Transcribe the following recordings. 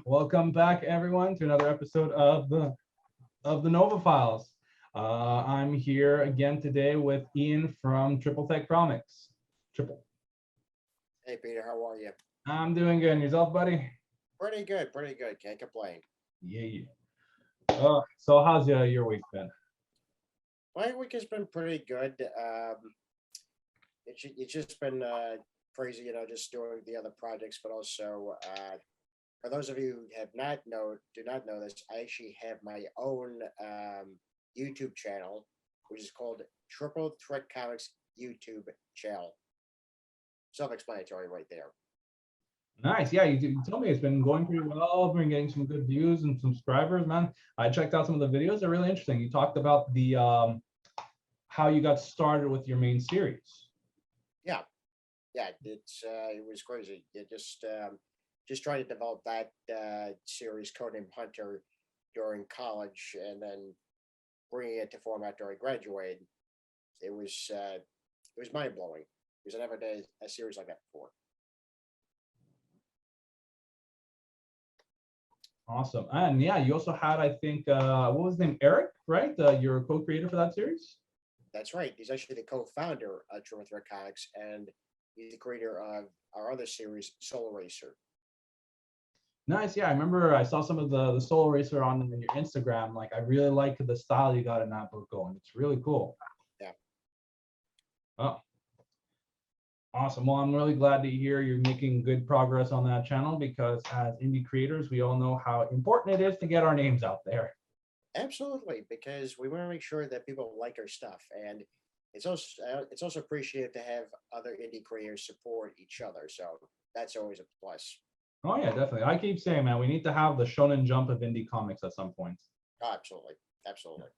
Welcome back, everyone, to another episode of the Nova Files. I'm here again today with Ian from Triple Tech Comics. Triple. Hey Peter, how are you? I'm doing good. And yourself, buddy? Pretty good, pretty good. Can't complain. Yeah. So how's your week been? My week has been pretty good. It's just been crazy, just doing the other projects, but also for those of you who do not know this, I actually have my own YouTube channel, which is called Triple Threat Comics YouTube channel. Self-explanatory, right there. Nice. Yeah, you told me it's been going pretty well. Been getting some good views and subscribers, man. I checked out some of the videos. They're really interesting. You talked about the how you got started with your main series. Yeah, it was crazy. It just trying to develop that series, Codename Hunter, during college, and then bringing it to form after I graduated. It was mind blowing because I never did a series like that before. Awesome. And yeah, you also had, I think, what was his name? Eric, right? You're a co-creator for that series? That's right. He's actually the co-founder of Triple Threat Comics, and he's the creator of our other series, Soul Racer. Nice. Yeah, I remember I saw some of the Soul Racer on your Instagram. Like, I really like the style you got in that book going. It's really cool. Yeah. Oh, awesome. Well, I'm really glad to hear you're making good progress on that channel because as indie creators, we all know how important it is to get our names out there. Absolutely, because we want to make sure that people like our stuff, and it's also appreciated to have other indie creators support each other. So that's always a plus. Oh yeah, definitely. I keep saying, man, we need to have the Shonen Jump of indie comics at some point. Oh, absolutely, absolutely.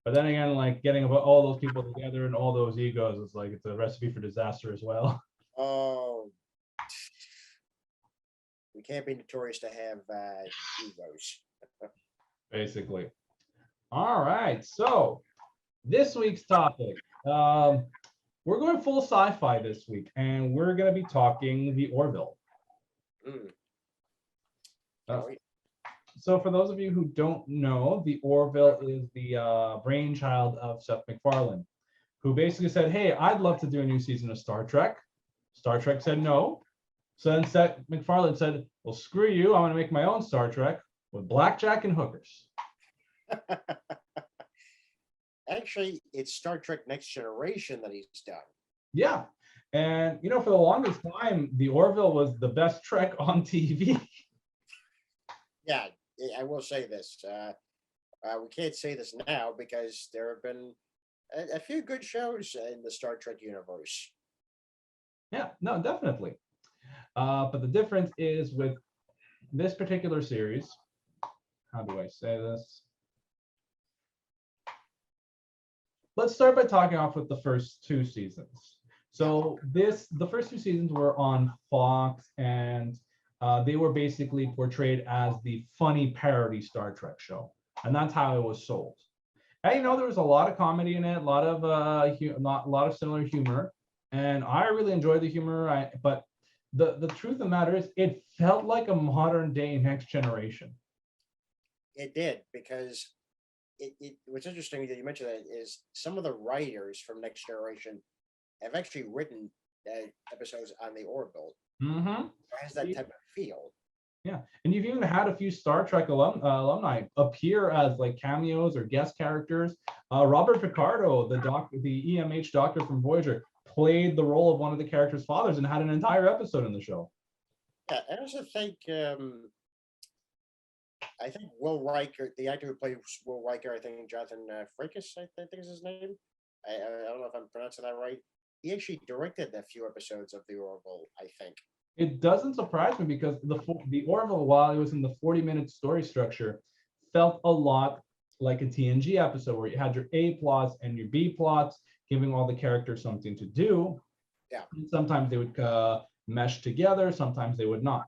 But then again, like getting about all those people together and all those egos is like it's a recipe for disaster as well. Oh, we can't be notorious to have egos. Basically. All right. So this week's topic. We're going full sci-fi this week, and we're going to be talking the Orville. Mm. Uh, Wait. so for those of you who don't know, the Orville is the brainchild of Seth MacFarlane, who basically said, hey, I'd love to do a new season of Star Trek. Star Trek said no. So then Seth MacFarlane said, well, screw you. I'm going to make my own Star Trek with blackjack and hookers. Actually, it's Star Trek Next Generation that he's done. Yeah. And, for the longest time, the Orville was the best Trek on TV. Yeah, I will say this. We can't say this now because there have been a few good shows in the Star Trek universe. Yeah, no, definitely. But the difference is with this particular series, how do I say this? Let's start by talking off with the first two seasons. So the first two seasons were on Fox, and they were basically portrayed as the funny parody Star Trek show, and that's how it was sold. And there was a lot of comedy in it, a lot of similar humor, and I really enjoyed the humor. But the truth of the matter is, it felt like a modern day Next Generation. It did, because what's interesting that you mentioned that is some of the writers from Next Generation have actually written episodes on the Orville. Mm-hmm. It has that type of feel. Yeah, and you've even had a few Star Trek alumni appear as like cameos or guest characters. Robert Picardo, the EMH doctor from Voyager, played the role of one of the characters' fathers and had an entire episode in the show. Yeah, I also think Will Riker, the actor who plays Will Riker, I think Jonathan Frakes, I think is his name. I don't know if I'm pronouncing that right. He actually directed a few episodes of the Orville, I think. It doesn't surprise me because the Orville, while it was in the 40-minute story structure, felt a lot like a TNG episode where you had your A plots and your B plots, giving all the characters something to do. Yeah. And sometimes they would mesh together, sometimes they would not.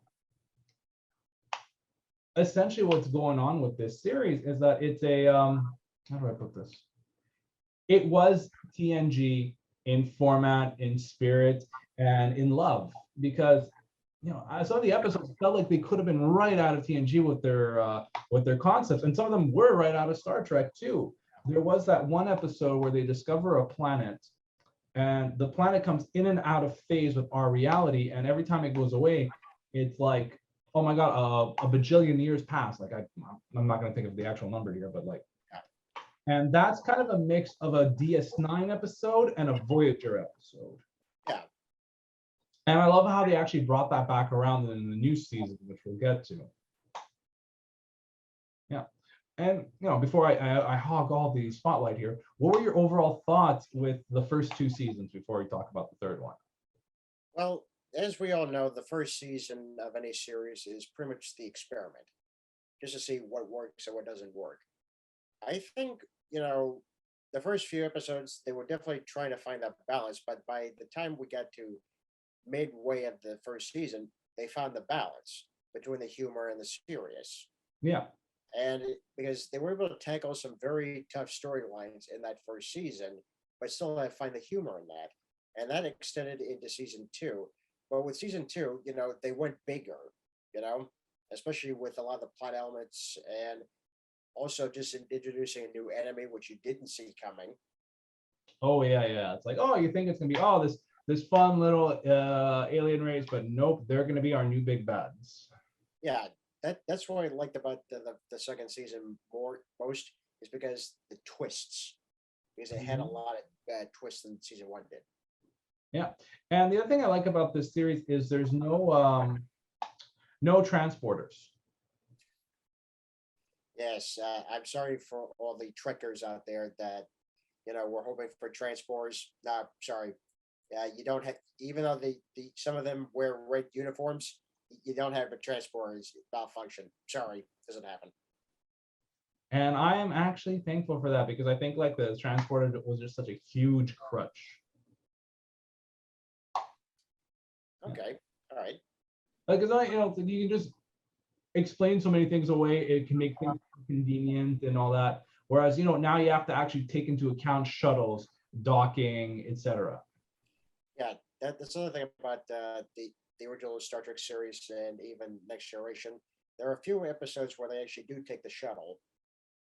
Essentially, what's going on with this series is that it's a how do I put this? It was TNG in format, in spirit, and in love, because some of the episodes felt like they could have been right out of TNG with their concepts, and some of them were right out of Star Trek too. There was that one episode where they discover a planet, and the planet comes in and out of phase with our reality, and every time it goes away, it's like, oh my god, a bajillion years pass. Like I'm not going to think of the actual number here, but like, and that's kind of a mix of a DS9 episode and a Voyager episode. Yeah. And I love how they actually brought that back around in the new season, which we'll get to. Yeah. And before I hog all the spotlight here, what were your overall thoughts with the first two seasons before we talk about the third one? Well, as we all know, the first season of any series is pretty much the experiment, just to see what works and what doesn't work. I think, the first few episodes, they were definitely trying to find that balance, but by the time we got to midway of the first season, they found the balance between the humor and the serious. Yeah. And because they were able to tackle some very tough storylines in that first season, but still find the humor in that. And that extended into season two. But with season two, they went bigger, especially with a lot of the plot elements and also just introducing a new enemy, which you didn't see coming. Oh yeah. It's like, oh, you think it's gonna be this fun little alien race, but nope, they're gonna be our new big bads. Yeah, that's what I liked about the second season most is because the twists, because it had a lot of bad twists than season one did. Yeah, and the other thing I like about this series is there's no transporters. Yes, I'm sorry for all the trekkers out there that were hoping for transporters. No, sorry, you don't have. Even though some of them wear red uniforms, you don't have a transporters malfunction. Sorry, doesn't happen. And I am actually thankful for that because I think like the transporter was just such a huge crutch. Okay, all right. Because you can just explain so many things away. It can make things convenient and all that. Whereas now you have to actually take into account shuttles, docking, etc. Yeah, that's another thing about the original Star Trek series and even Next Generation. There are a few episodes where they actually do take the shuttle,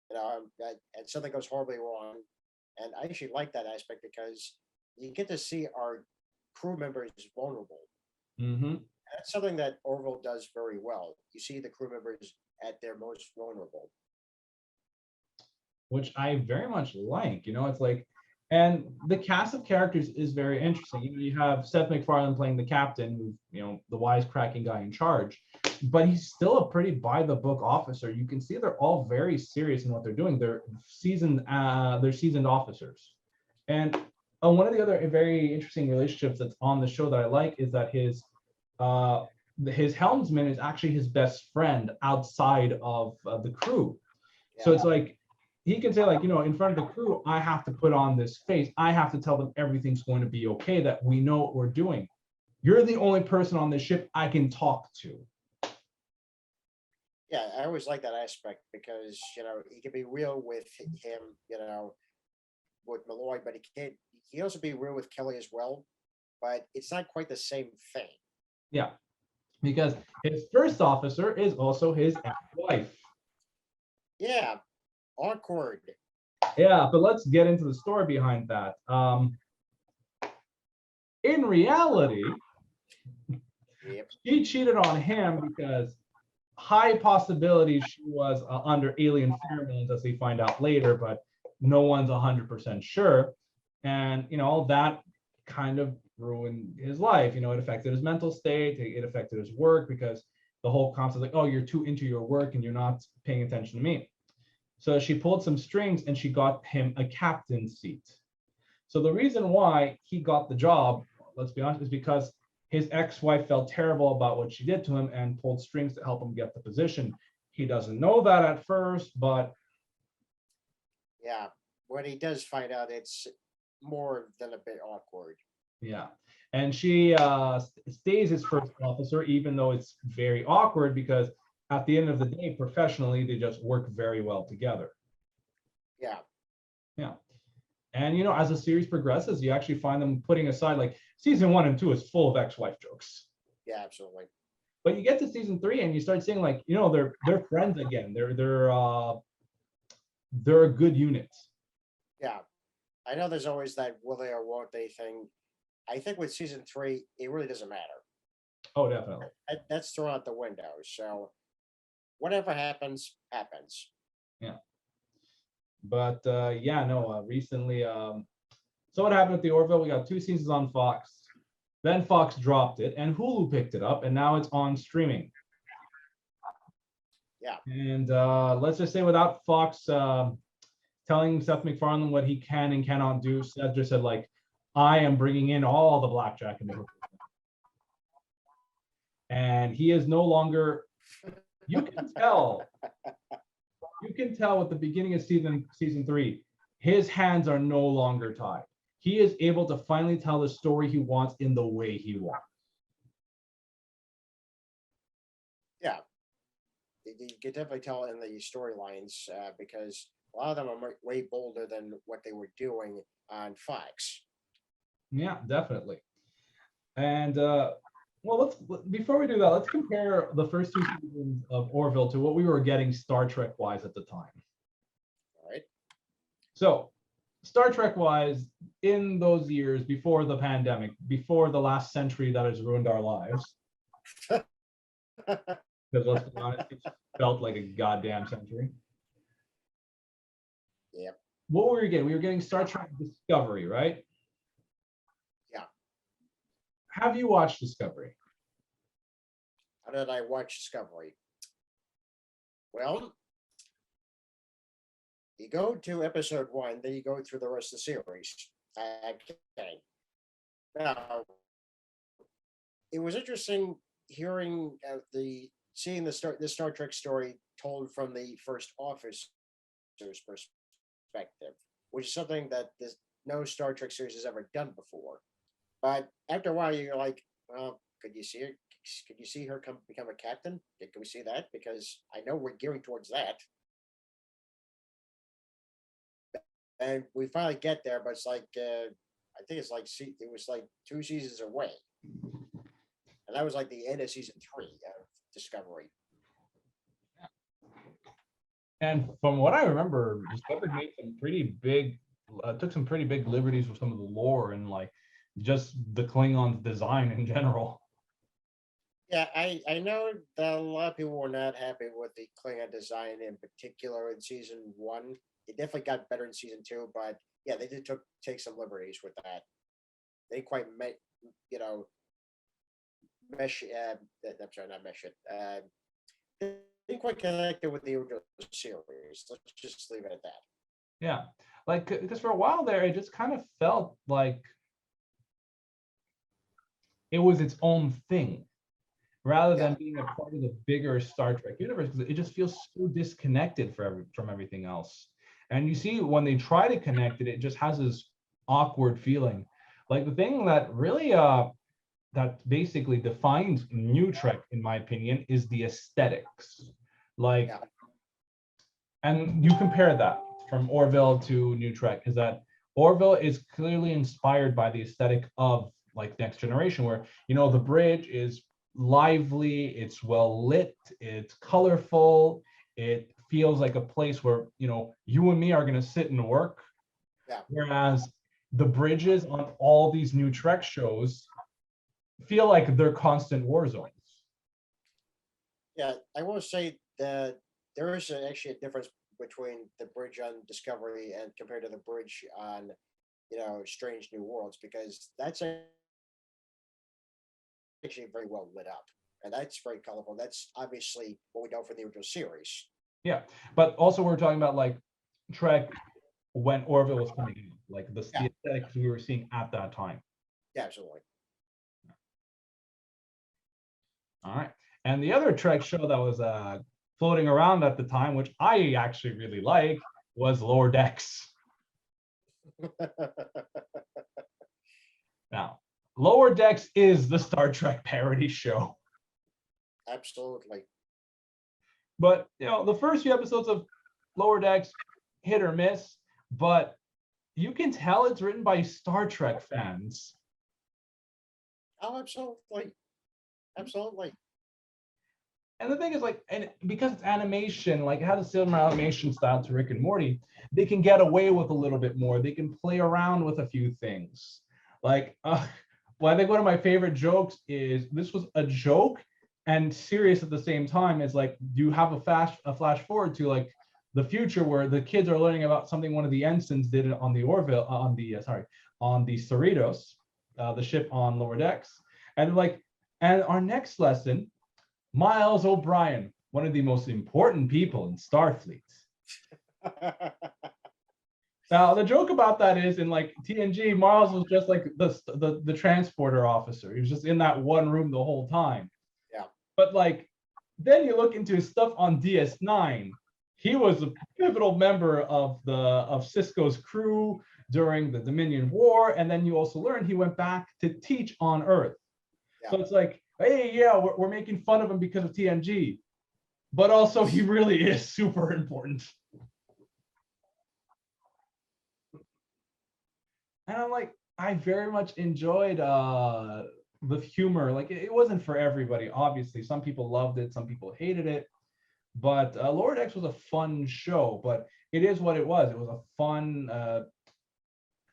and something goes horribly wrong. And I actually like that aspect because you get to see our crew members vulnerable. Mm-hmm. That's something that Orville does very well. You see the crew members at their most vulnerable. Which I very much like. It's like, and the cast of characters is very interesting. You have Seth MacFarlane playing the captain, who's the wisecracking guy in charge, but he's still a pretty by the book officer. You can see they're all very serious in what they're doing. They're seasoned officers. And one of the other very interesting relationships that's on the show that I like is that his helmsman is actually his best friend outside of the crew. Yeah. So it's like he can say like, in front of the crew, I have to put on this face. I have to tell them everything's going to be okay, that we know what we're doing. You're the only person on this ship I can talk to. Yeah, I always like that aspect because, he can be real with him, with Malloy, but he can also be real with Kelly as well. But it's not quite the same thing. Yeah, because his first officer is also his ex-wife. Yeah, awkward. Yeah, but let's get into the story behind that. In reality, yep, she cheated on him because high possibility she was under alien pheromones, as we find out later, but no one's 100% sure. And that kind of ruined his life. It affected his mental state. It affected his work because the whole concept like, oh, you're too into your work and you're not paying attention to me. So she pulled some strings and she got him a captain's seat. So the reason why he got the job, let's be honest, is because his ex-wife felt terrible about what she did to him and pulled strings to help him get the position. He doesn't know that at first, but yeah, when he does find out, it's more than a bit awkward. Yeah, and she stays his first officer, even though it's very awkward because at the end of the day, professionally, they just work very well together. Yeah. Yeah. And, as the series progresses, you actually find them putting aside, like, season 1 and 2 is full of ex-wife jokes. Yeah, absolutely. But you get to season 3 and you start seeing like, they're friends again. They're a good unit. Yeah. I know there's always that will they or won't they thing. I think with season 3, it really doesn't matter. Oh, definitely. That's thrown out the window. So whatever happens, happens. Yeah. But yeah, no, recently, so what happened with the Orville? We got 2 seasons on Fox. Then Fox dropped it and Hulu picked it up and now it's on streaming. Yeah. And let's just say without Fox telling Seth MacFarlane what he can and cannot do, Seth just said like, I am bringing in all the blackjack in the hoop. And he is no longer, you can tell at the beginning of season 3, his hands are no longer tied. He is able to finally tell the story he wants in the way he wants. Yeah. You can definitely tell in the storylines because a lot of them are way bolder than what they were doing on Fox. Yeah, definitely. And well, before we do that, let's compare the first 2 seasons of Orville to what we were getting Star Trek wise at the time. All right. So, Star Trek wise, in those years before the pandemic, before the last century that has ruined our lives, because let's be honest, it felt like a goddamn century. Yep. What were we getting? We were getting Star Trek Discovery, right? Yeah. Have you watched Discovery? How did I watch Discovery? Well, you go to episode 1, then you go through the rest of the series. Okay. Now, it was interesting hearing seeing the Star Trek story told from the first officer's perspective, which is something that no Star Trek series has ever done before. But after a while, you're like, well, could you see her? Could you see her become a captain? Can we see that? Because I know we're gearing towards that. And we finally get there, but it's like I think it's like it was like 2 seasons away, and that was like the end of season 3 of Discovery. And from what I remember, Discovery made some pretty big, took some pretty big liberties with some of the lore and like just the Klingons' design in general. Yeah, I know that a lot of people were not happy with the Klingon design in particular in season 1. It definitely got better in season 2, but yeah, they did take some liberties with that. They didn't quite mesh. I'm sorry, not mesh it. They didn't quite connect it with the original series. Let's just leave it at that. Yeah, like because for a while there, it just kind of felt like it was its own thing, rather than being a part of the bigger Star Trek universe. Because it just feels so disconnected from everything else. And you see when they try to connect it, it just has this awkward feeling. Like the thing that really that basically defines New Trek, in my opinion, is the aesthetics. Like, and you compare that from Orville to New Trek, is that Orville is clearly inspired by the aesthetic of like Next Generation, where the bridge is lively, it's well lit, it's colorful, it feels like a place where you and me are going to sit and work. Yeah. Whereas the bridges on all these new Trek shows feel like they're constant war zones. Yeah, I will say that there is actually a difference between the bridge on Discovery and compared to the bridge on Strange New Worlds, because that's actually very well lit up, and that's very colorful. That's obviously what we know from the original series. Yeah, but also we're talking about like Trek when Orville was coming in, like the aesthetics we were seeing at that time. Yeah, absolutely. All right, and the other Trek show that was floating around at the time, which I actually really like, was Lower Decks. Now, Lower Decks is the Star Trek parody show. Absolutely. But the first few episodes of Lower Decks, hit or miss, but you can tell it's written by Star Trek fans. Oh, absolutely. Absolutely. And the thing is, like, and because it's animation, like it has a similar animation style to Rick and Morty, they can get away with a little bit more. They can play around with a few things. Like, well, I think one of my favorite jokes is this was a joke and serious at the same time. Is like, you have a flash forward to like the future where the kids are learning about something one of the ensigns did on the Orville, on the Cerritos, the ship on lower decks, and like, and our next lesson. Miles O'Brien, one of the most important people in Starfleet. Now, the joke about that is in like TNG, Miles was just like the transporter officer. He was just in that one room the whole time. Yeah. But like, then you look into his stuff on DS9. He was a pivotal member of Cisco's crew during the Dominion War, and then you also learn he went back to teach on Earth. Yeah. So it's like, hey, yeah, we're making fun of him because of TNG, but also he really is super important. And I'm like, I very much enjoyed the humor. Like, it wasn't for everybody, obviously. Some people loved it, some people hated it. But Lower Decks was a fun show, but it is what it was. It was a fun,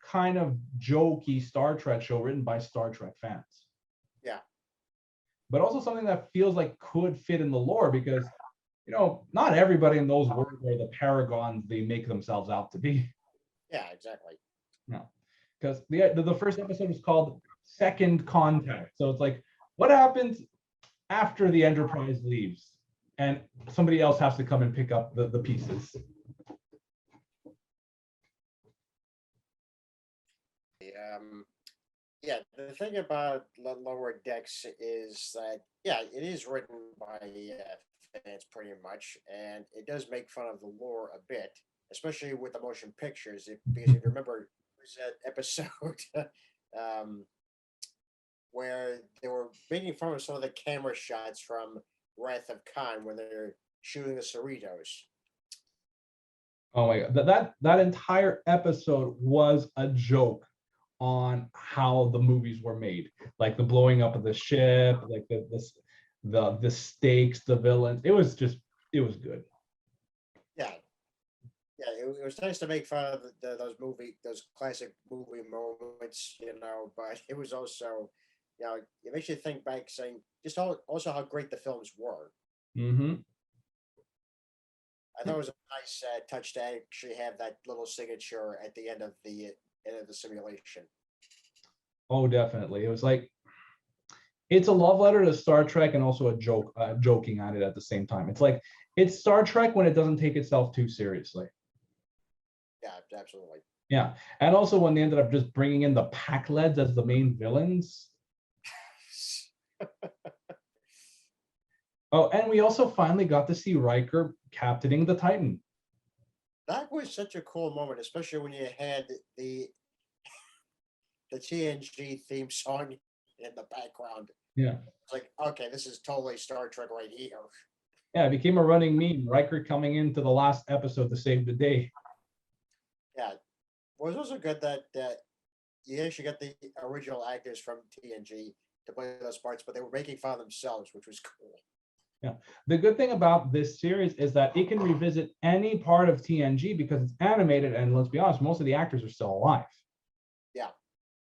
kind of jokey Star Trek show written by Star Trek fans. Yeah. But also something that feels like could fit in the lore because, you know, not everybody in those worlds are the paragons they make themselves out to be. Yeah, exactly. No, because the first episode is called Second Contact. So it's like, what happens after the Enterprise leaves and somebody else has to come and pick up the pieces? Yeah, the thing about Lower Decks is that, yeah, it is written by fans pretty much, and it does make fun of the lore a bit, especially with the motion pictures. Because if you remember, there's that episode where they were making fun of some of the camera shots from Wrath of Khan when they're shooting the Cerritos. Oh my God, that entire episode was a joke on how the movies were made, like the blowing up of the ship, like the stakes, the villains. It was good. Yeah, it was nice to make fun of those classic movie moments, but it was also, it makes you think back, saying just also how great the films were. Mm-hmm. I thought it was a nice touch to actually have that little signature at the end of the simulation. Oh, definitely. It was like, it's a love letter to Star Trek and also a joke, joking at it at the same time. It's like, it's Star Trek when it doesn't take itself too seriously. Yeah, absolutely. Yeah, and also when they ended up just bringing in the Pac-Leds as the main villains. Oh, and we also finally got to see Riker captaining the Titan. That was such a cool moment, especially when you had the TNG theme song in the background. Yeah. It's like, okay, this is totally Star Trek right here. Yeah, it became a running meme. Riker coming into the last episode to save the day. Yeah. Well, it was also good that you actually got the original actors from TNG to play those parts, but they were making fun of themselves, which was cool. Yeah. The good thing about this series is that it can revisit any part of TNG because it's animated, and let's be honest, most of the actors are still alive. Yeah.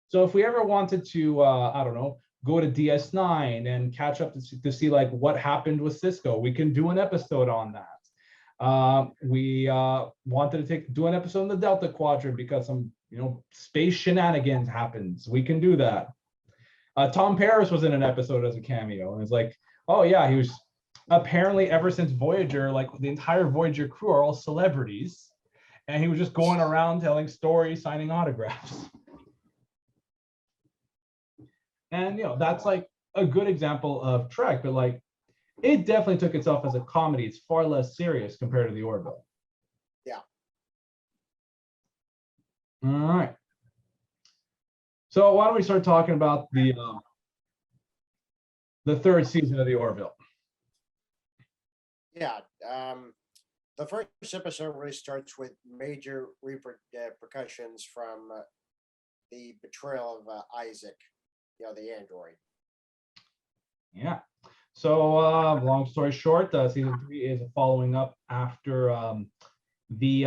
So if we ever wanted to, I don't know, go to DS9 and catch up to see like what happened with Cisco, we can do an episode on that. We wanted to do an episode in the Delta Quadrant because some, space shenanigans happens. We can do that. Tom Paris was in an episode as a cameo, and it's like, oh yeah, he was apparently ever since Voyager, like the entire Voyager crew are all celebrities, and he was just going around telling stories, signing autographs. And that's like a good example of Trek, but like it definitely took itself as a comedy. It's far less serious compared to the Orville. Yeah. All right. So why don't we start talking about the third season of the Orville? Yeah. The first episode really starts with major repercussions from the betrayal of Isaac, the android. Yeah. So long story short, season 3 is following up after the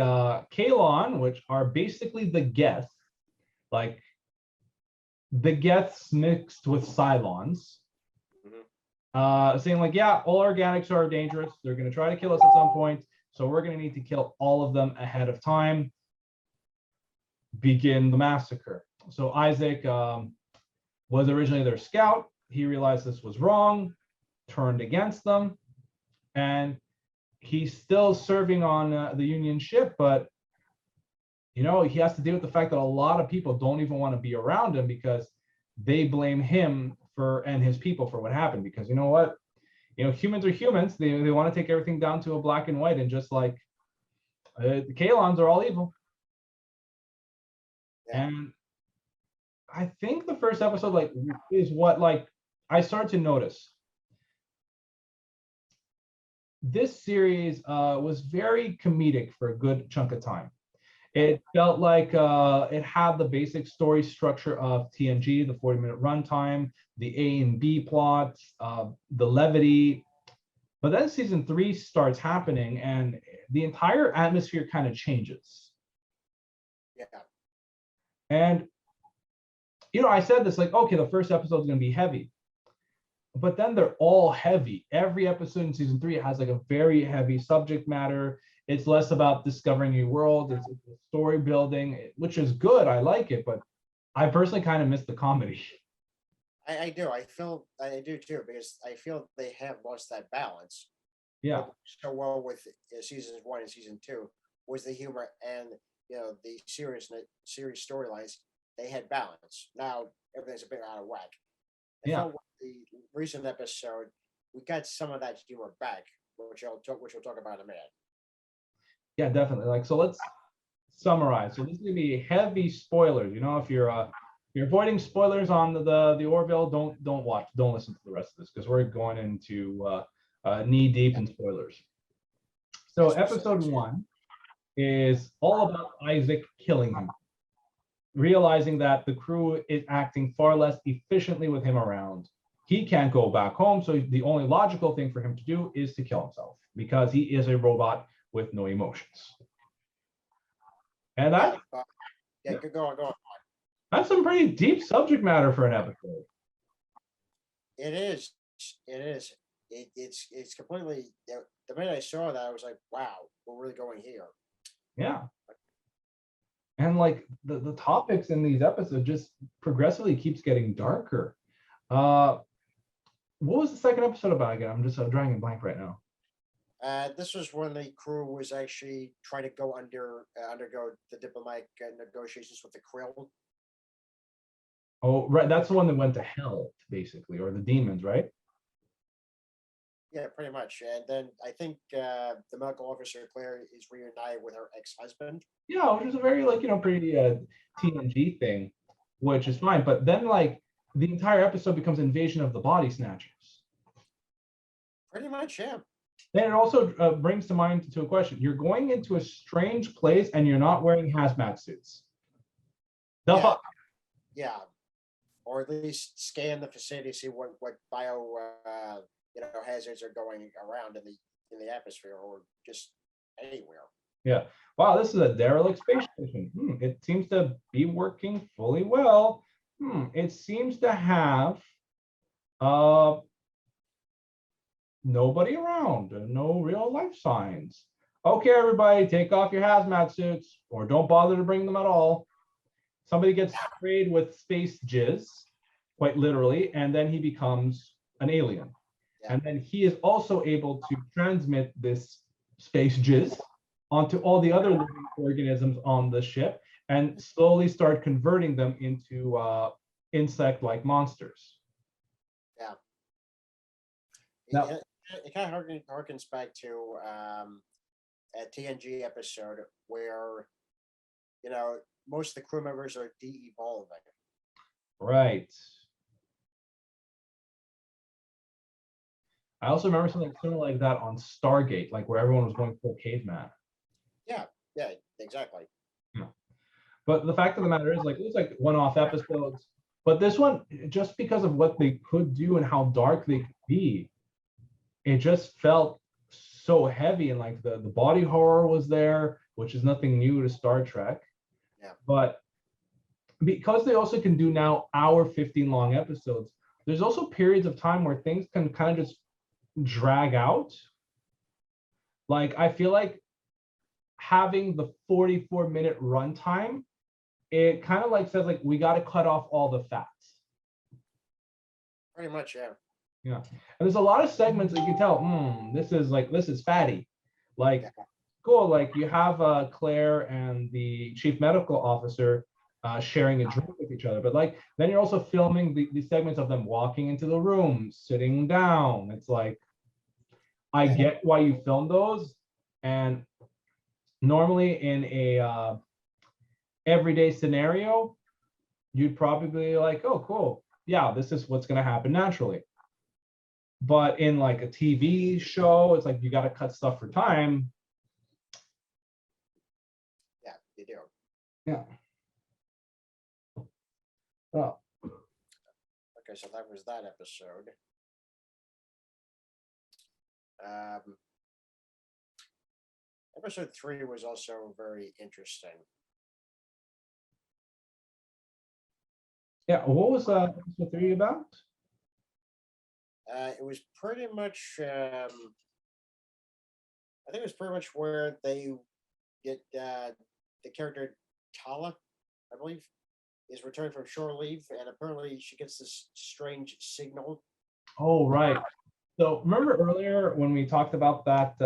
Kalon, which are basically the Geth, like the Geths mixed with Cylons, saying like, yeah, all organics are dangerous. They're going to try to kill us at some point. So we're going to need to kill all of them ahead of time. Begin the massacre. So Isaac was originally their scout. He realized this was wrong, turned against them, and he's still serving on the Union ship, but you know, he has to deal with the fact that a lot of people don't even want to be around him because they blame him for and his people for what happened. Because you know what? You know, humans are humans. They want to take everything down to a black and white, and just like the Kalons are all evil. Yeah. And I think the first episode like is what like I started to notice. This series was very comedic for a good chunk of time. It felt like it had the basic story structure of TNG, the 40-minute runtime, the A and B plots, the levity. But then season 3 starts happening and the entire atmosphere kind of changes. Yeah. And, you know, I said this like, okay, the first episode is going to be heavy. But then they're all heavy. Every episode in season 3 has like a very heavy subject matter. It's less about discovering new world. It's story building, which is good. I like it, but I personally kind of miss the comedy. I do. I do too, because I feel they have lost that balance. Yeah, So well with seasons 1 and season 2 was the humor and the series storylines. They had balance. Now everything's a bit out of whack. I yeah, felt with the recent episode, we got some of that humor back, which we'll talk about in a minute. yeah, definitely. Like, so let's summarize. So this is gonna be heavy spoilers. You know, if you're avoiding spoilers on the Orville, don't watch, don't listen to the rest of this because we're going into knee deep in spoilers. So episode 1 is all about Isaac killing him, realizing that the crew is acting far less efficiently with him around. He can't go back home, so the only logical thing for him to do is to kill himself because he is a robot with no emotions. And Yeah, that, yeah, go on. that's some pretty deep subject matter for an episode. It is. It is. It's completely. The minute I saw that, I was like, "Wow, we're really going here." Yeah. And like the topics in these episodes just progressively keeps getting darker. Uh what was the second episode about again? I'm just drawing a blank right now. This was when the crew was actually trying to undergo the diplomatic negotiations with the Krill. Oh, right. That's the one that went to hell, basically, or the demons, right? Yeah, pretty much. And then I think the medical officer Claire is reunited with her ex-husband. Yeah, which is a very like, you know, pretty TNG thing, which is fine. But then like the entire episode becomes invasion of the body snatchers. Pretty much, yeah. Then it also brings to mind to a question. You're going into a strange place and you're not wearing hazmat suits. The Yeah. fuck? Yeah, or at least scan the facility, see what bio hazards are going around in the atmosphere or just anywhere. Yeah. Wow, this is a derelict space station. It seems to be working fully well. It seems to have uh nobody around, no real life signs. Okay, everybody, take off your hazmat suits or don't bother to bring them at all. Somebody gets sprayed with space jizz, quite literally, and then he becomes an alien. Yeah. And then he is also able to transmit this space jizz onto all the other living organisms on the ship and slowly start converting them into insect-like monsters. Yeah. Now, It kind of harkens back to a TNG episode where most of the crew members are de-evolving. right. I also remember something similar like that on Stargate, like where everyone was going full caveman. Yeah, exactly. Yeah. But the fact of the matter is, like, it was like one-off episodes. But this one, just because of what they could do and how dark they could be, it just felt so heavy. And like the body horror was there, which is nothing new to Star Trek. Yeah. But because they also can do now hour 15 long episodes, there's also periods of time where things can kind of just drag out. Like I feel like having the 44-minute runtime, it kind of like says like we got to cut off all the fats. Pretty much, yeah. Yeah, and there's a lot of segments that you can tell. This is fatty. Like, cool. Like you have Claire and the chief medical officer sharing a drink with each other, but like then you're also filming the segments of them walking into the room, sitting down. It's like I get why you film those, and normally in a everyday scenario, you'd probably be like, oh, cool. Yeah, this is what's going to happen naturally. But in like a TV show, it's like you got to cut stuff for time. Yeah, you do. Yeah. Oh. Okay, so that was that episode. Episode 3 was also very interesting. Yeah, what was episode 3 about? It was pretty much, I think it was pretty much where they get the character Tala, I believe, is returning from shore leave, and apparently she gets this strange signal. Oh, right. So remember earlier when we talked about that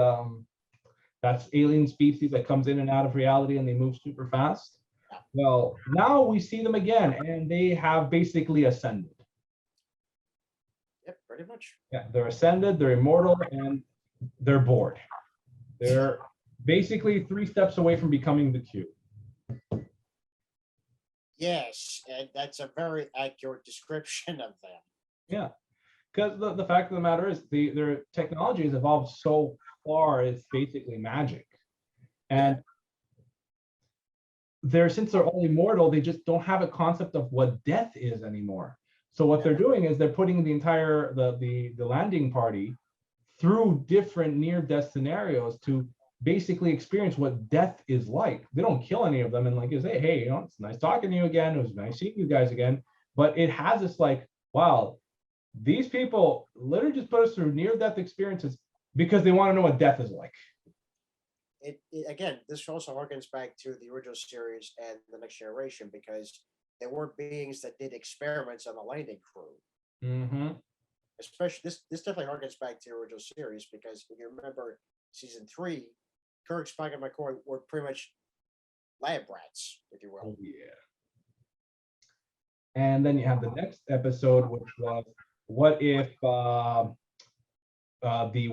that's alien species that comes in and out of reality and they move super fast? Yeah. Well, now we see them again, and they have basically ascended. Yep, pretty much. Yeah, they're ascended, they're immortal, and they're bored. They're basically 3 steps away from becoming the Q. Yes, and that's a very accurate description of them. Yeah, because the fact of the matter is their technology has evolved so far, it's basically magic. And since they're all immortal, they just don't have a concept of what death is anymore. So what they're doing is they're putting the entire the landing party through different near-death scenarios to basically experience what death is like. They don't kill any of them and like you say, hey, it's nice talking to you again. It was nice seeing you guys again. But it has this like, wow, these people literally just put us through near-death experiences because they want to know what death is like. Again, this also harkens back to the original series and the Next Generation, because there were beings that did experiments on the landing crew. Mm-hmm. Especially this definitely harkens back to the original series, because if you remember season 3, Kirk, Spock, and McCoy were pretty much lab rats, if you will. Oh, yeah. And then you have the next episode, which was, what if the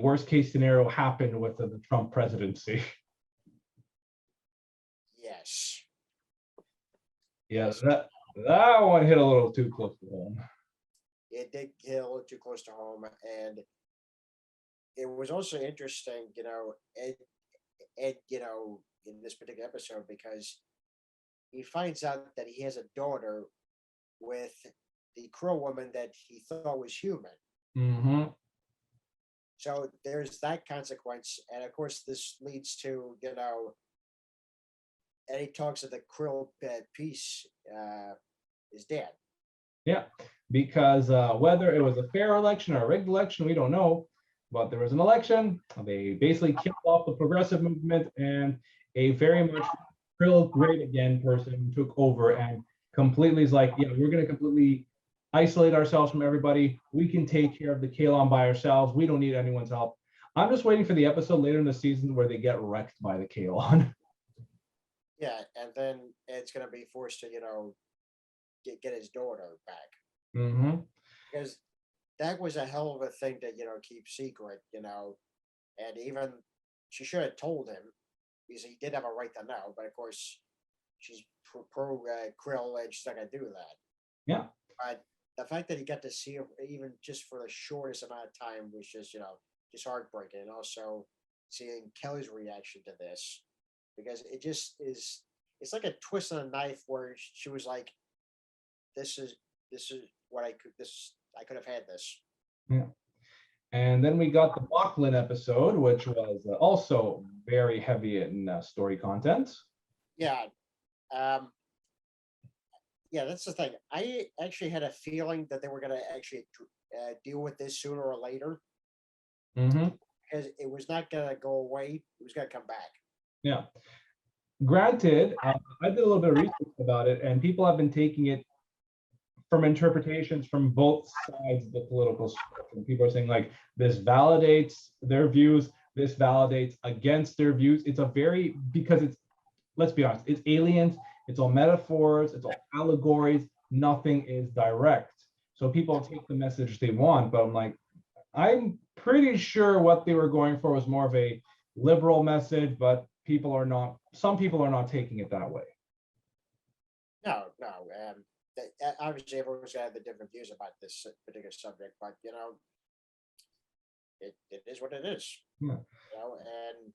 worst case scenario happened with the Trump presidency? Yes. Yeah, that one hit a little too close to home. It did hit a little too close to home, and it was also interesting, Ed, in this particular episode, because he finds out that he has a daughter with the Crow woman that he thought was human. Mm-hmm. So there's that consequence, and of course this leads to any talks of the Krill peace is dead. Yeah, because whether it was a fair election or a rigged election, we don't know. But there was an election. They basically killed off the progressive movement, and a very much Krill great again person took over and completely is like, yeah, we're going to completely isolate ourselves from everybody. We can take care of the Kalon by ourselves. We don't need anyone's help. I'm just waiting for the episode later in the season where they get wrecked by the Kalon. Yeah, and then Ed's going to be forced to, get his daughter back. Mm-hmm. Because that was a hell of a thing to, keep secret, and even she should have told him, because he did have a right to know, but of course she's pro Krill and she's not going to do that. Yeah. But the fact that he got to see her even just for the shortest amount of time was just, just heartbreaking. And also seeing Kelly's reaction to this, because it just is, it's like a twist on a knife where she was like, this is this is what I could. This I could have had this. Yeah. And then we got the Bachlan episode, which was also very heavy in story content. Yeah. Um, yeah, that's the thing. I actually had a feeling that they were going to actually deal with this sooner or later Mm-hmm. because it was not going to go away. It was going to come back. Yeah. Granted, I did a little bit of research about it, and people have been taking it from interpretations from both sides of the political spectrum. People are saying like this validates their views, this validates against their views. It's a very, because it's, let's be honest, it's aliens, it's all metaphors, it's all allegories, nothing is direct. So people take the message they want, but I'm pretty sure what they were going for was more of a liberal message, but some people are not taking it that way. No, no. Obviously, everyone's going to have the different views about this particular subject, but it is what it is. Yeah. And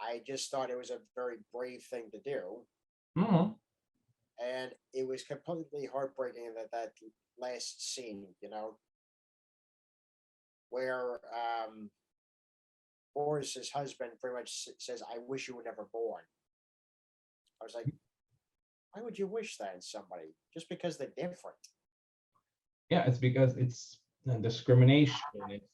I just thought it was a very brave thing to do. Mm-hmm. And it was completely heartbreaking that last scene, where Boris's husband pretty much says, "I wish you were never born." I was like, why would you wish that in somebody just because they're different? Yeah, it's because it's discrimination, it's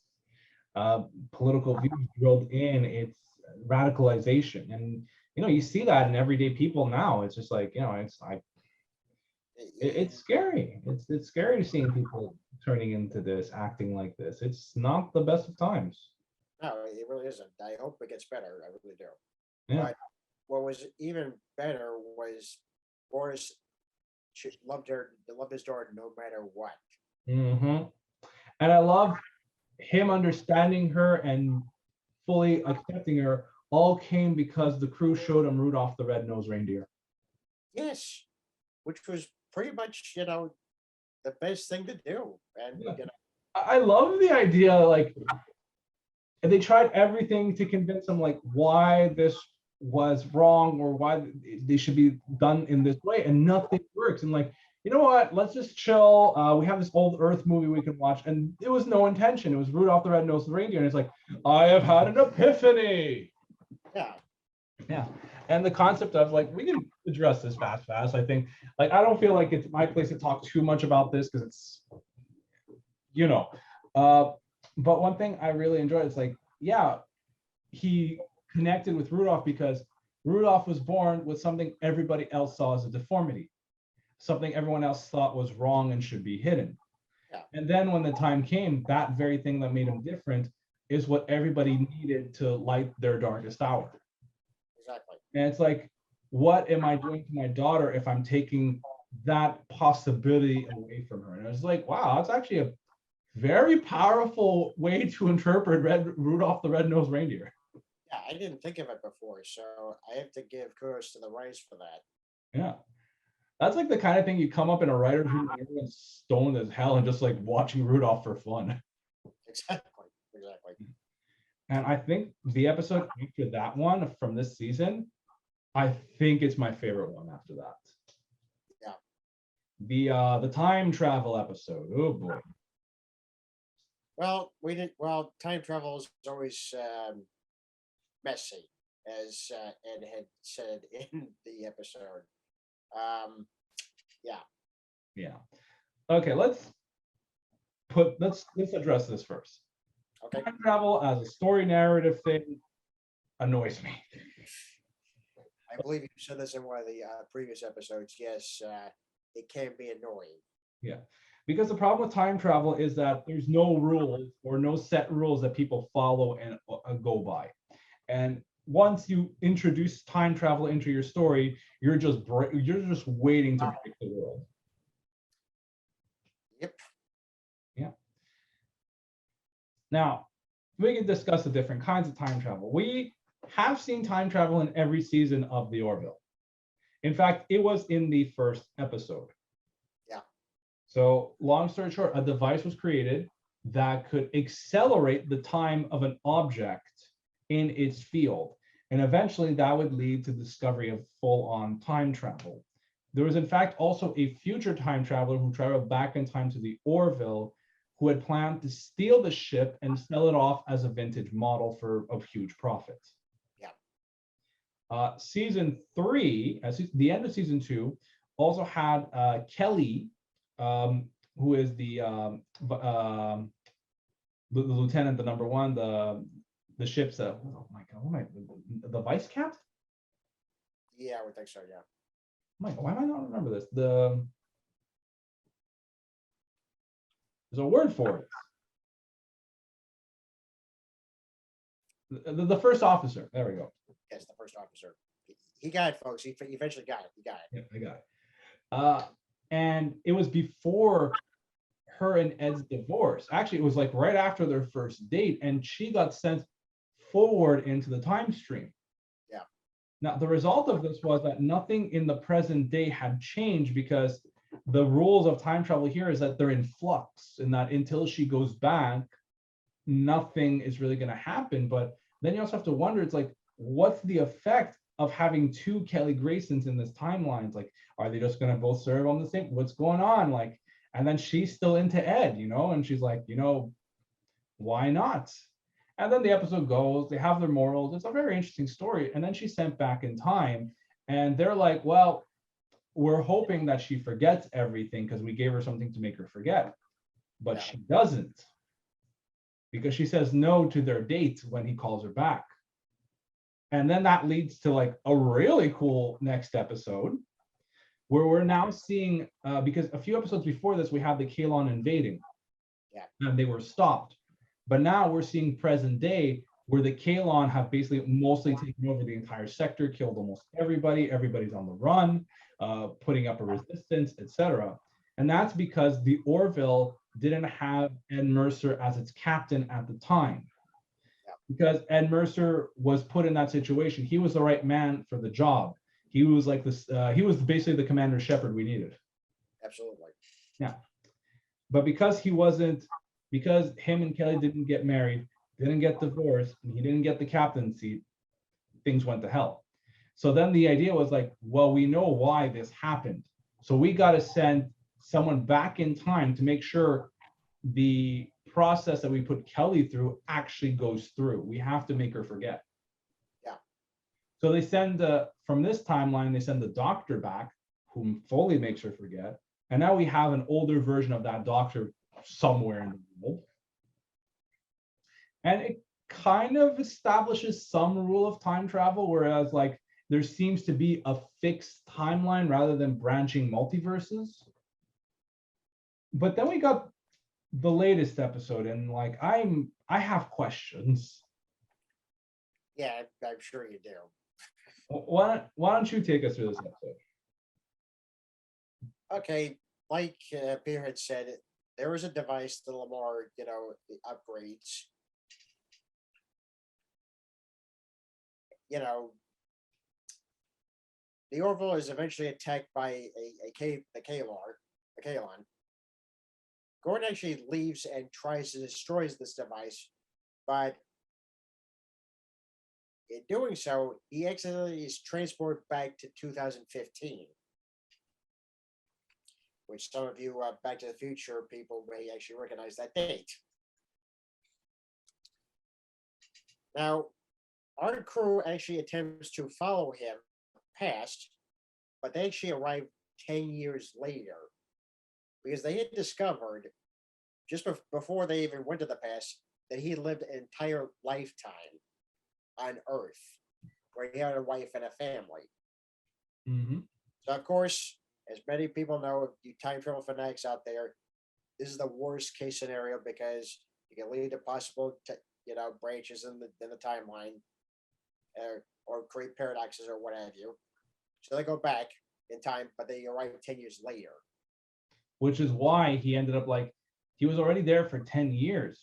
political views drilled in, it's radicalization, and you see that in everyday people now. It's just like it's scary. It's scary seeing people turning into this, acting like this. It's not the best of times. No, it really isn't. I hope it gets better. I really do. Yeah. But what was even better was Boris loved his daughter no matter what. Mm-hmm. And I love him understanding her and fully accepting her. All came because the crew showed him Rudolph the Red-Nosed Reindeer. Yes, which was pretty much the best thing to do. And Yeah. I love the idea, like, and they tried everything to convince him like why this was wrong or why they should be done in this way, and nothing works. And like, you know what, let's just chill. We have this old Earth movie we can watch, and it was no intention. It was Rudolph the Red-Nosed Reindeer, and it's like, I have had an epiphany. Yeah. And the concept of like, we can address this fast. I think, like, I don't feel like it's my place to talk too much about this because it's, but one thing I really enjoyed is like, yeah, he connected with Rudolph because Rudolph was born with something everybody else saw as a deformity, something everyone else thought was wrong and should be hidden. Yeah. And then when the time came, that very thing that made him different is what everybody needed to light their darkest hour. Exactly. And it's like, what am I doing to my daughter if I'm taking that possibility away from her? And it's like, wow, that's actually a very powerful way to interpret Rudolph the Red-Nosed Reindeer. Yeah, I didn't think of it before, so I have to give kudos to the writers for that. Yeah. That's like the kind of thing you come up in a writer's room and everyone's stoned as hell and just like watching Rudolph for fun. Exactly. And I think the episode after that one from this season, I think it's my favorite one after that. Yeah. The time travel episode. Oh boy. Well, time travel is always messy, as Ed had said in the episode. Yeah. Okay, let's address this first. Okay. Time travel as a story narrative thing annoys me. I believe you said this in one of the previous episodes. Yes, it can be annoying. Yeah, because the problem with time travel is that there's no rules or no set rules that people follow and go by. And once you introduce time travel into your story, you're just waiting to break the world. Yep. Yeah. Now, we can discuss the different kinds of time travel. We have seen time travel in every season of the Orville. In fact, it was in the first episode. Yeah. So long story short, a device was created that could accelerate the time of an object in its field. And eventually that would lead to the discovery of full-on time travel. there was in fact also a future time traveler who traveled back in time to the Orville, who had planned to steal the ship and sell it off as a vintage model for a huge profit. Yeah. Season 3, the end of season 2, also had Kelly, who is the lieutenant, the number one, the ship's oh my god, what am I, the vice captain? Yeah, I would think so. Yeah. Why am I not remember this? There's a word for it. The first officer. There we go. Yes, the first officer. He got it, folks. He eventually got it. He got it. Yeah, I got it. And it was before her and Ed's divorce. Actually, it was like right after their first date, and she got sent forward into the time stream. Yeah. Now, the result of this was that nothing in the present day had changed, because the rules of time travel here is that they're in flux, and that until she goes back, nothing is really going to happen. But then you also have to wonder, it's like, what's the effect of having two Kelly Graysons in this timeline? It's like, are they just going to both serve on the same? What's going on? Like, and then she's still into Ed, and she's like, why not? And then the episode goes, they have their morals. It's a very interesting story. And then she's sent back in time, and they're like, well, we're hoping that she forgets everything because we gave her something to make her forget. But she doesn't, because she says no to their date when he calls her back. And then that leads to like a really cool next episode, where we're now seeing, because a few episodes before this, we had the Kalon invading. Yeah. And they were stopped. But now we're seeing present day, where the Kalon have basically mostly taken over the entire sector, killed almost everybody. Everybody's on the run, putting up a resistance, etc. And that's because the Orville didn't have Ed Mercer as its captain at the time. Because Ed Mercer was put in that situation. He was the right man for the job. He was like this, he was basically the Commander Shepard we needed. Absolutely. Yeah. But because him and Kelly didn't get married, didn't get divorced, and he didn't get the captain's seat, things went to hell. So then the idea was like, well, we know why this happened. So we got to send someone back in time to make sure the process that we put Kelly through actually goes through. We have to make her forget. Yeah. So they send, from this timeline, they send the doctor back, whom fully makes her forget. And now we have an older version of that doctor somewhere in the world. And it kind of establishes some rule of time travel, whereas like there seems to be a fixed timeline rather than branching multiverses. But then we got the latest episode, and like I have questions. Yeah, I'm sure you do. Why don't you take us through this episode? Okay, like Peter had said, there was a device that Lamar, upgrades. The Orville is eventually attacked by a Kalon. Gordon actually leaves and tries to destroy this device, but in doing so, he accidentally is transported back to 2015, which some of you Back to the Future people may actually recognize that date. Now, our crew actually attempts to follow him past, but they actually arrive 10 years later, because they had discovered, just before they even went to the past, that he lived an entire lifetime on Earth, where he had a wife and a family. Mm-hmm. So, of course, as many people know, you time travel fanatics out there, this is the worst case scenario, because you can lead to possible, branches in the timeline, or create paradoxes or what have you. So they go back in time, but they arrive 10 years later. Which is why he ended up he was already there for 10 years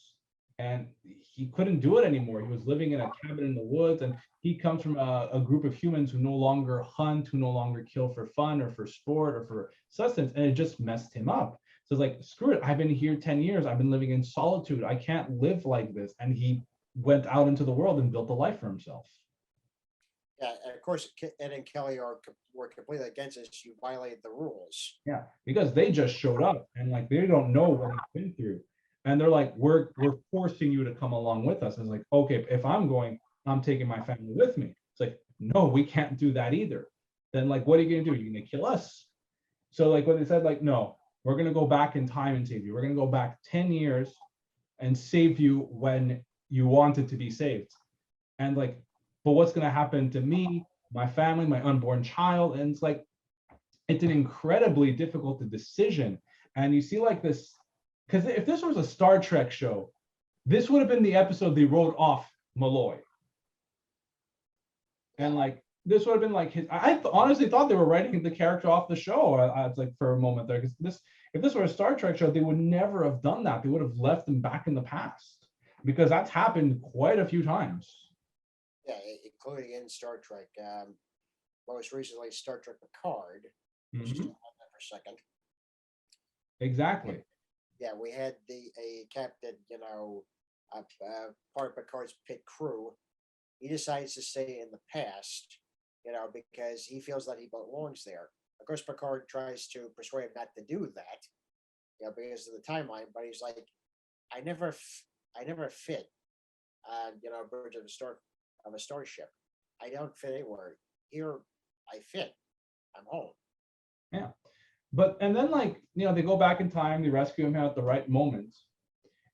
and he couldn't do it anymore. He was living in a cabin in the woods, and he comes from a group of humans who no longer hunt, who no longer kill for fun or for sport or for sustenance, and it just messed him up. So it's like, screw it, I've been here 10 years, I've been living in solitude, I can't live like this. And he went out into the world and built a life for himself. Yeah, and of course, Ed and Kelly were completely against this. You violated the rules. Yeah, because they just showed up and like they don't know what he's been through. And they're like, we're forcing you to come along with us. And it's like, okay, if I'm going, I'm taking my family with me. It's like, no, we can't do that either. Then like, what are you gonna do? You're gonna kill us. So like when they said, like, no, we're gonna go back in time and save you. We're gonna go back 10 years and save you when you wanted to be saved. And like, but what's gonna happen to me, my family, my unborn child? And it's like, it's an incredibly difficult decision. And you see like this, because if this was a Star Trek show, this would have been the episode they wrote off Malloy. And like this would have been like his. Honestly thought they were writing the character off the show. It's like for a moment there, because if this were a Star Trek show, they would never have done that. They would have left them back in the past, because that's happened quite a few times. Yeah, including in Star Trek. Most recently, Star Trek Picard. Just Mm-hmm. on that for a second. Exactly. Yeah, we had a captain, part of Picard's pit crew. He decides to stay in the past, because he feels that he belongs there. Of course, Picard tries to persuade him not to do that, because of the timeline. But he's like, I never fit on, a bridge of a starship. I don't fit anywhere. Here, I fit. I'm home. Yeah. But and then like, they go back in time, they rescue him at the right moment.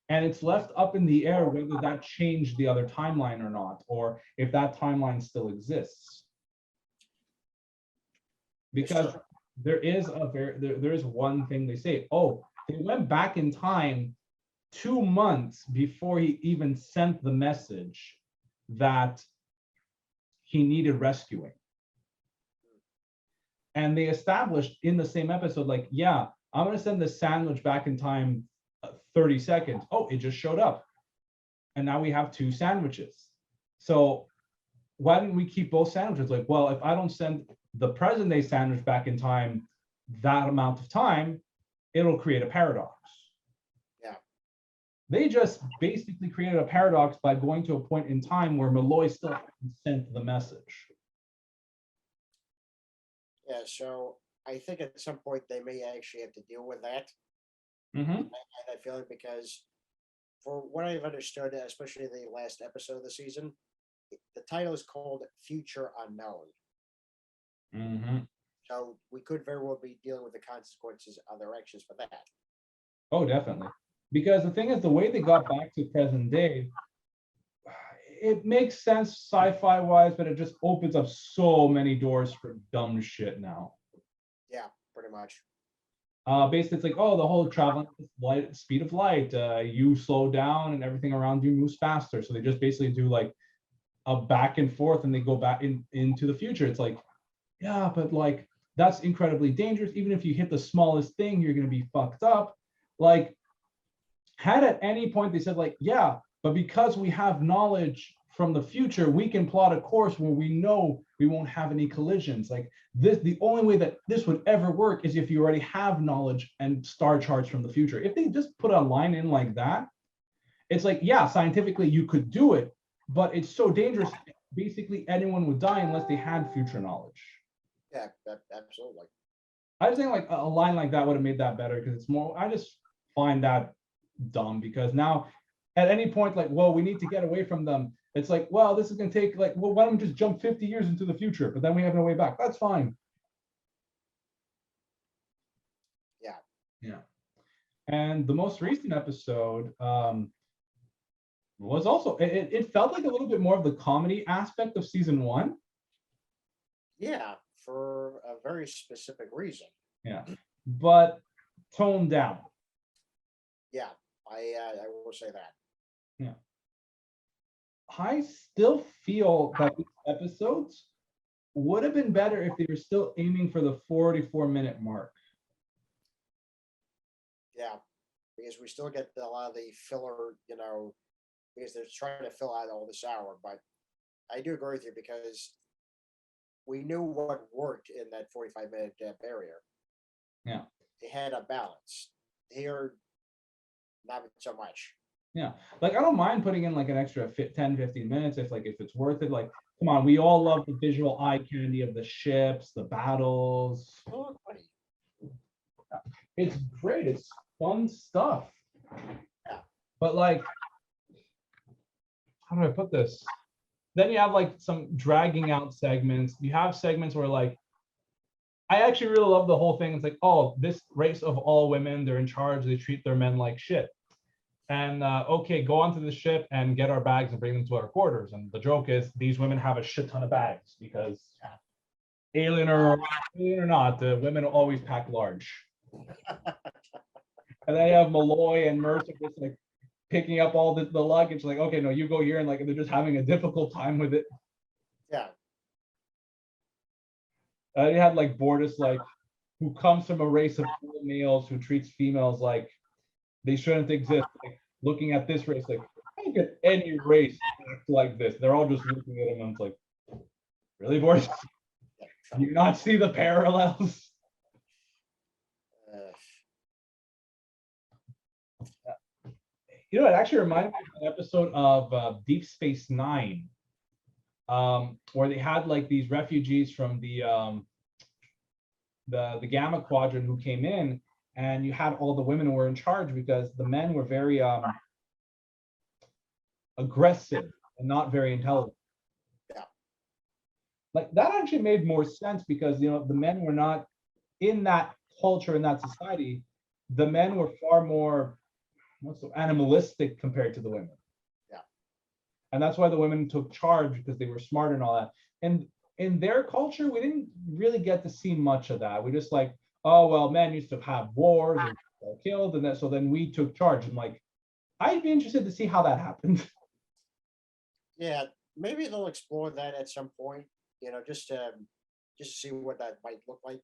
And it's left up in the air whether that changed the other timeline or not, or if that timeline still exists. Because there is there is one thing they say. Oh, they went back in time 2 months before he even sent the message that he needed rescuing. And they established in the same episode, like, yeah, I'm going to send this sandwich back in time 30 seconds. Oh, it just showed up. And now we have 2 sandwiches. So why didn't we keep both sandwiches? Like, well, if I don't send the present day sandwich back in time that amount of time, it'll create a paradox. Yeah. They just basically created a paradox by going to a point in time where Malloy still hasn't sent the message. Yeah, so I think at some point they may actually have to deal with that. Mm-hmm. I have that feeling because, for what I've understood, especially the last episode of the season, the title is called Future Unknown. Mm-hmm. So we could very well be dealing with the consequences of their actions for that. Oh, definitely. Because the thing is, the way they got back to present day, it makes sense sci-fi wise, but it just opens up so many doors for dumb shit now. Yeah, pretty much. Basically, it's like, oh, the whole traveling light speed of light. You slow down and everything around you moves faster. So they just basically do like a back and forth, and they go back into the future. It's like, yeah, but like that's incredibly dangerous. Even if you hit the smallest thing, you're gonna be fucked up. Like, had at any point they said like, yeah, but because we have knowledge from the future, we can plot a course where we know we won't have any collisions. Like this, the only way that this would ever work is if you already have knowledge and star charts from the future. If they just put a line in like that, it's like, yeah, scientifically you could do it, but it's so dangerous. Basically, anyone would die unless they had future knowledge. Yeah, absolutely. I just think like a line like that would have made that better, because it's more. I just find that dumb, because now at any point, like, well, we need to get away from them. It's like, well, this is going to take like, well, why don't we just jump 50 years into the future? But then we have no way back. That's fine. Yeah. Yeah. And the most recent episode was also, it felt like a little bit more of the comedy aspect of season 1. Yeah, for a very specific reason. Yeah. But toned down. Yeah, I will say that. Yeah. I still feel that these episodes would have been better if they were still aiming for the 44-minute mark. Yeah, because we still get a lot of the filler, because they're trying to fill out all this hour. But I do agree with you, because we knew what worked in that 45-minute barrier. Yeah. It had a balance. Here, not so much. Yeah, like I don't mind putting in like an extra 10, 15 minutes if it's worth it. Like, come on, we all love the visual eye candy of the ships, the battles. Oh, funny. It's great. It's fun stuff. Yeah. But like, how do I put this? Then you have like some dragging out segments. You have segments where like I actually really love the whole thing. It's like, oh, this race of all women, they're in charge. They treat their men like shit. And okay, go onto the ship and get our bags and bring them to our quarters. And the joke is these women have a shit ton of bags because alien or alien or not, the women always pack large. And then you have Malloy and Mercer just like picking up all the luggage. Like, okay, no, you go here, and like they're just having a difficult time with it. Yeah. You had like Bortus, like who comes from a race of males who treats females like they shouldn't exist. Like looking at this race, like how could any race act like this? They're all just looking at him and it's like, really, Boris? Do you not see the parallels? Uh, You know, it actually reminds me of an episode of Deep Space Nine, where they had like these refugees from the Gamma Quadrant who came in, and you had all the women who were in charge because the men were very aggressive and not very intelligent. yeah. Like that actually made more sense because the men were not in that culture, in that society. The men were far more what's the animalistic compared to the women. Yeah. And that's why the women took charge because they were smart and all that. And in their culture, we didn't really get to see much of that. We just like, oh well, men used to have wars and killed, and then we took charge. And like, I'd be interested to see how that happened. Yeah. Maybe they'll explore that at some point. Just to see what that might look like.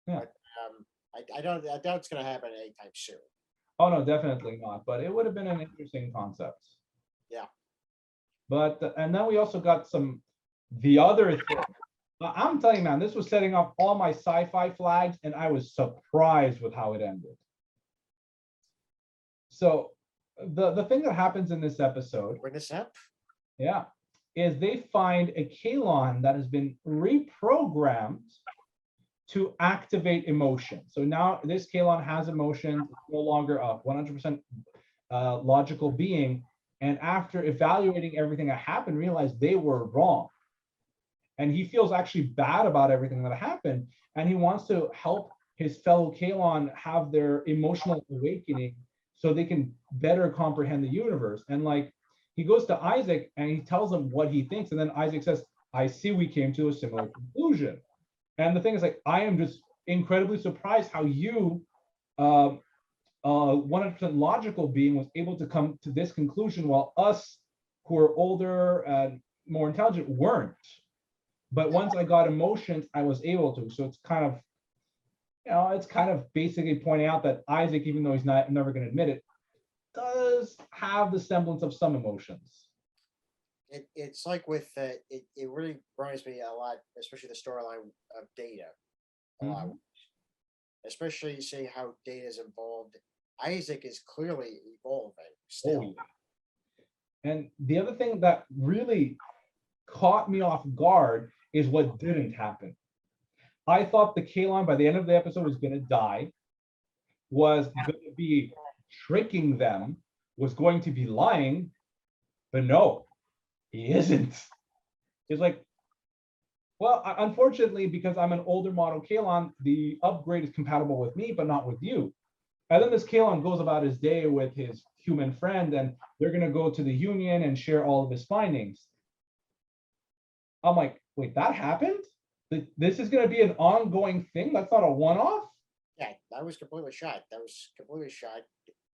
Yeah. But I doubt it's going to happen anytime soon. Oh no, definitely not. But it would have been an interesting concept. Yeah. But and then we also got the other thing. I'm telling you, man, this was setting off all my sci-fi flags, and I was surprised with how it ended. So the thing that happens in this episode, Bring this up. yeah, is they find a Kalon that has been reprogrammed to activate emotion. So now this Kalon has emotions, it's no longer a 100% logical being. And after evaluating everything that happened, realized they were wrong. And he feels actually bad about everything that happened. And he wants to help his fellow Kalon have their emotional awakening so they can better comprehend the universe. And like he goes to Isaac and he tells him what he thinks. And then Isaac says, I see we came to a similar conclusion. And the thing is, like, I am just incredibly surprised how you, 100% logical being, was able to come to this conclusion while us, who are older and more intelligent, weren't. But once I got emotions, I was able to. So it's kind of, it's kind of basically pointing out that Isaac, even though he's never going to admit it, does have the semblance of some emotions. It's like with it really reminds me a lot, especially the storyline of Data, a lot. Mhm. Especially seeing how Data is involved. Isaac is clearly evolving Oh, still. yeah. And the other thing that really caught me off guard is what didn't happen. I thought the Kalon by the end of the episode was going to die, was going to be tricking them, was going to be lying, but no, he isn't. He's like, well, unfortunately, because I'm an older model Kalon, the upgrade is compatible with me, but not with you. And then this Kalon goes about his day with his human friend, and they're going to go to the Union and share all of his findings. I'm like, wait, that happened? This is going to be an ongoing thing? That's not a one-off? Yeah, I was completely shocked. That was completely shocked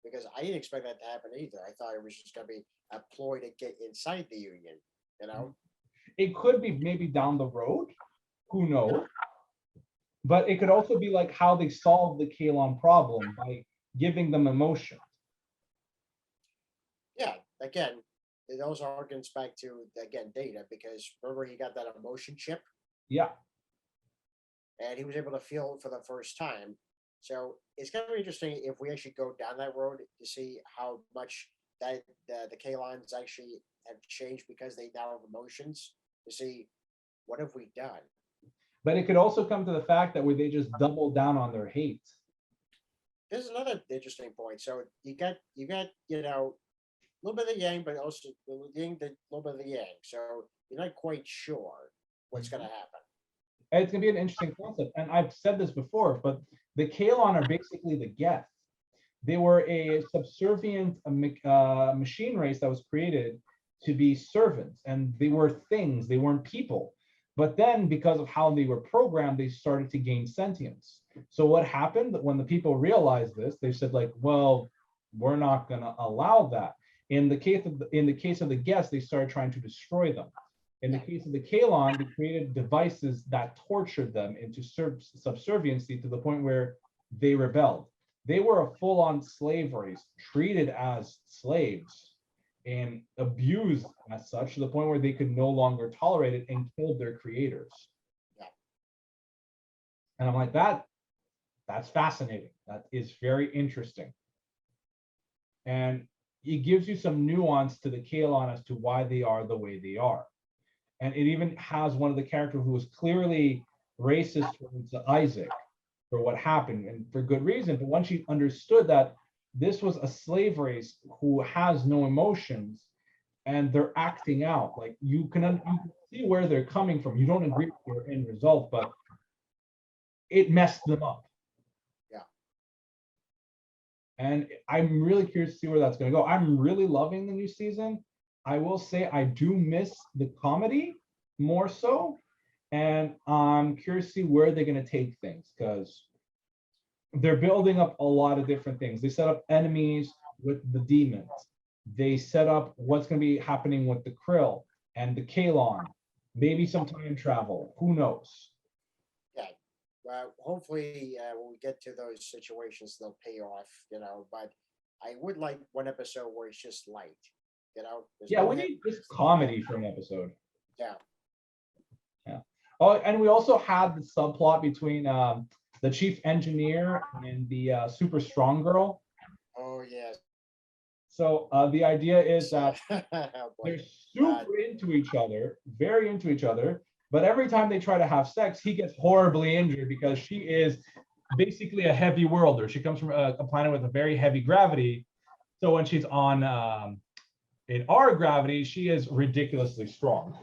because I didn't expect that to happen either. I thought it was just going to be a ploy to get inside the Union, you know? It could be maybe down the road. Who knows? But it could also be like how they solve the Kalon problem by giving them emotion. Yeah, again, it also harkens back to, again, Data because remember he got that emotion chip Yeah. and he was able to feel it for the first time. So it's going to be interesting if we actually go down that road to see how much that the Kalons actually have changed because they now have emotions to see what have we done. But it could also come to the fact that where they just double down on their hate. There's another interesting point. So you got you know a little bit of the yang, but also the yin, a little bit of the yang. So you're not quite sure what's going to happen. And it's going to be an interesting concept. And I've said this before, but the Kalon are basically the Geth. They were a subservient machine race that was created to be servants, and they were things, they weren't people. But then because of how they were programmed, they started to gain sentience. So what happened when the people realized this, they said like, well, we're not going to allow that. In the case of the Geth, they started trying to destroy them. In the case of the Kalon, they created devices that tortured them into subserviency to the point where they rebelled. They were a full-on slave race, treated as slaves and abused as such to the point where they could no longer tolerate it and killed their creators. Yeah. And I'm like, that's fascinating. That is very interesting. And it gives you some nuance to the Kalon as to why they are the way they are. And it even has one of the characters who was clearly racist towards Isaac for what happened, and for good reason. But once you understood that this was a slave race who has no emotions and they're acting out, like you can see where they're coming from. You don't agree with their end result, but it messed them up. Yeah. And I'm really curious to see where that's going to go. I'm really loving the new season. I will say I do miss the comedy more so. And I'm curious to see where they're going to take things, because they're building up a lot of different things. They set up enemies with the demons. They set up what's going to be happening with the Krill and the Kalon. Maybe some time travel. Who knows? Yeah. Hopefully, when we get to those situations, they'll pay off, But I would like one episode where it's just light, Yeah, we need just comedy for an episode. Yeah. Yeah. Oh, and we also had the subplot between the chief engineer and the super strong girl. Oh, yes. So the idea is that Oh, they're super into each other, very into each other, but every time they try to have sex, he gets horribly injured because she is basically a heavy worlder. She comes from a planet with a very heavy gravity. So when she's on in our gravity, she is ridiculously strong.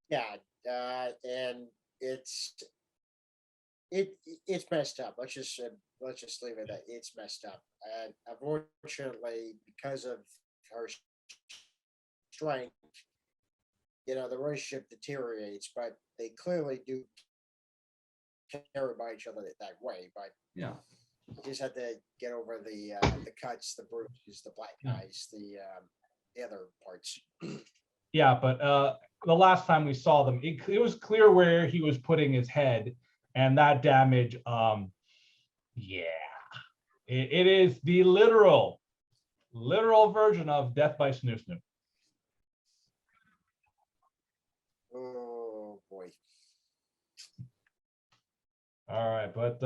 Yeah, and it's messed up. Let's just leave it at it's messed up. And unfortunately, because of her strength, the relationship deteriorates. But they clearly do care about each other that way. But yeah, you just had to get over the cuts, the bruises, the black eyes, the other parts. Yeah, but the last time we saw them, it was clear where he was putting his head, and that damage. Yeah, it is the literal version of death by snoo snoo. Oh boy. All right, but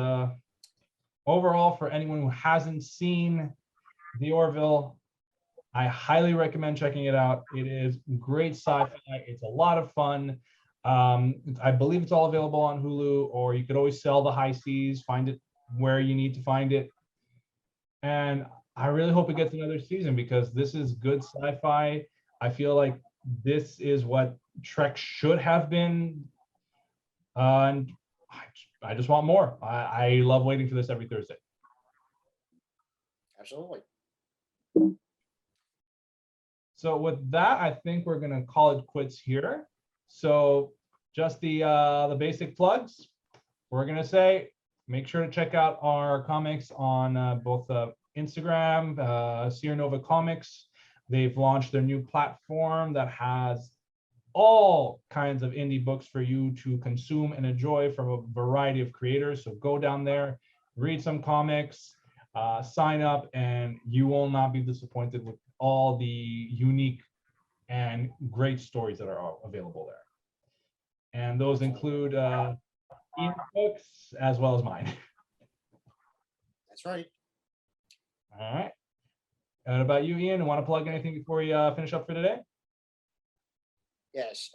overall, for anyone who hasn't seen the Orville, I highly recommend checking it out. It is great sci-fi. It's a lot of fun. I believe it's all available on Hulu, or you could always sell the high seas, find it where you need to find it. And I really hope it gets another season, because this is good sci-fi. I feel like this is what Trek should have been. And I just want more. I love waiting for this every Thursday. Absolutely. So with that, I think we're going to call it quits here. So just the basic plugs. We're going to say, make sure to check out our comics on both Instagram, Sierra Nova Comics. They've launched their new platform that has all kinds of indie books for you to consume and enjoy from a variety of creators. So go down there, read some comics, sign up, and you will not be disappointed with all the unique and great stories that are available there. And those include Ian's books as well as mine. That's right. All right. And about you, Ian? Want to plug anything before we finish up for today? Yes,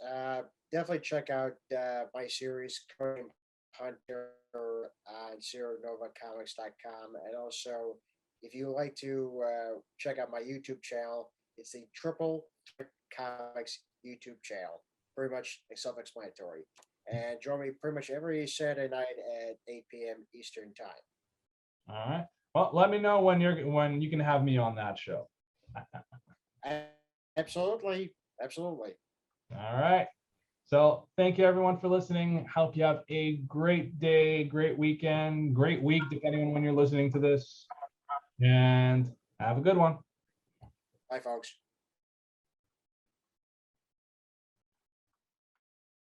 definitely check out my series, Conan Hunter, on ZeroNovaComics.com. And also, if you would like to check out my YouTube channel, it's the Triple Threat Comics YouTube channel. Pretty much self-explanatory. And join me pretty much every Saturday night at 8 p.m. Eastern Time. All right. Well, let me know when you can have me on that show. Absolutely. Absolutely. All right. So thank you everyone for listening. Hope you have a great day, great weekend, great week, depending on when you're listening to this. And have a good one. Bye, folks.